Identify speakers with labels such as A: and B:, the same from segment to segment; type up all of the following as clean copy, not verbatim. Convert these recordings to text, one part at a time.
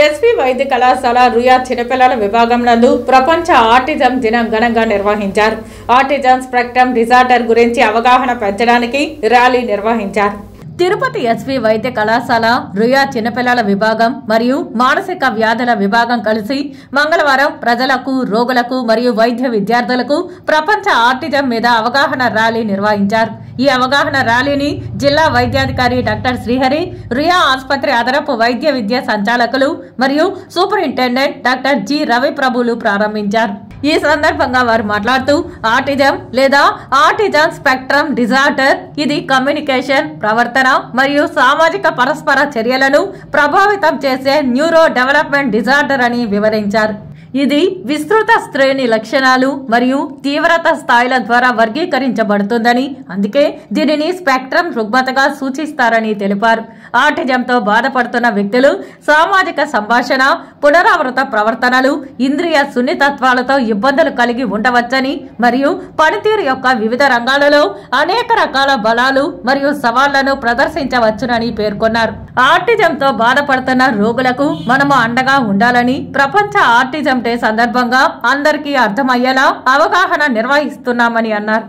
A: SV వైద్య కళాశాల రుయా చిన్నపిల్లల విభాగం నందు ప్రపంచ ఆటిజం దినం ఘనంగా నిర్వహించారు. ఆటిజం స్పెక్ట్రమ్ డిజార్డర్ గురించి అవగాహన పెంచడానికి ర్యాలీ నిర్వహించారు. తిరుపతి ఎస్వి వైద్య కళాశాల రుయా చిన్నపిల్లల విభాగం మరియు మానసిక వ్యాధుల విభాగం కలిసి మంగళవారం ప్రజలకు, రోగులకు మరియు వైద్య విద్యార్థులకు ప్రపంచ ఆటిజం మీద అవగాహన ర్యాలీ నిర్వహించారు. ఈ అవగాహన ర్యాలీని జిల్లా వైద్యాధికారి డాక్టర్ శ్రీహరి, రుయా ఆసుపత్రి అదనపు వైద్య విద్యా సంచాలకులు మరియు సూపరింటెండెంట్ డాక్టర్ జి రవిప్రభులు ప్రారంభించారు. ఈ సందర్భంగా వారు మాట్లాడుతూ ఆటిజం లేదా ఆటిజం స్పెక్ట్రమ్ డిజార్డర్ ఇది కమ్యూనికేషన్, ప్రవర్తన మరియు సామాజిక పరస్పర చర్యలను ప్రభావితం చేసే న్యూరో డెవలప్మెంట్ డిజార్డర్ అని వివరించారు. ఇది విస్తృత శ్రేణి లక్షణాలు మరియు తీవ్రత స్థాయిల ద్వారా వర్గీకరించబడుతుందని, అందుకే దీనిని స్పెక్ట్రమ్ రుగ్మతగా సూచిస్తారని తెలిపారు. ఆటిజంతో బాధపడుతున్న వ్యక్తులు సామాజిక సంభాషణ, పునరావృత ప్రవర్తనలు, ఇంద్రియ సున్నితత్వాలతో ఇబ్బందులు కలిగి ఉండవచ్చని మరియు పనితీరు యొక్క వివిధ రంగాలలో అనేక రకాల బలాలు మరియు సవాళ్లను ప్రదర్శించవచ్చునని పేర్కొన్నారు. ఆటిజంతో బాధపడుతున్న రోగులకు మనము అండగా ఉండాలని ప్రపంచ ఆటిజం డే సందర్భంగా అందరికీ అర్థమయ్యేలా అవగాహన నిర్వహిస్తున్నామని అన్నారు.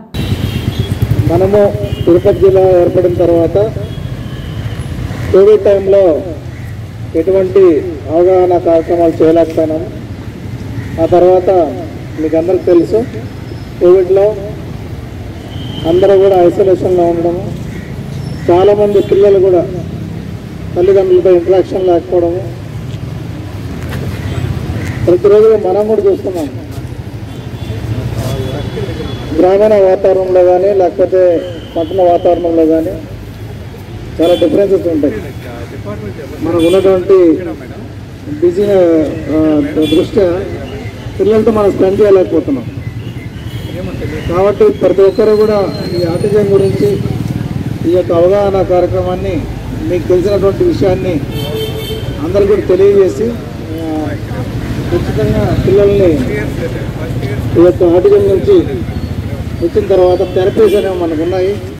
B: మనము తిరుపతి జిల్లా ఏర్పడిన తర్వాత కోవిడ్ టైంలో ఎటువంటి అవగాహన కార్యక్రమాలు చేయలేకపోయినాము. ఆ తర్వాత మీకు అందరికి తెలుసు, కోవిడ్లో అందరూ కూడా ఐసోలేషన్లో ఉండడము, చాలామంది పిల్లలు కూడా తల్లిదండ్రులతో ఇంటరాక్షన్ లేకపోవడము ప్రతిరోజు మనం కూడా చూస్తున్నాం. గ్రామీణ వాతావరణంలో కానీ లేకపోతే పట్టణ వాతావరణంలో కానీ చాలా డిఫరెన్సెస్ ఉంటాయి. మనకు ఉన్నటువంటి బిజీ దృష్ట్యా పిల్లలతో మనం స్పెండ్ చేయలేకపోతున్నాం. కాబట్టి ప్రతి ఒక్కరు కూడా ఈ ఆటిజం గురించి ఈ యొక్క అవగాహన కార్యక్రమాన్ని, మీకు తెలిసినటువంటి విషయాన్ని అందరికీ కూడా తెలియజేసి ఖచ్చితంగా పిల్లల్ని ఈ యొక్క ఆటిజం నుంచి వచ్చిన తర్వాత థెరపీస్ అనేవి మనకు ఉన్నాయి.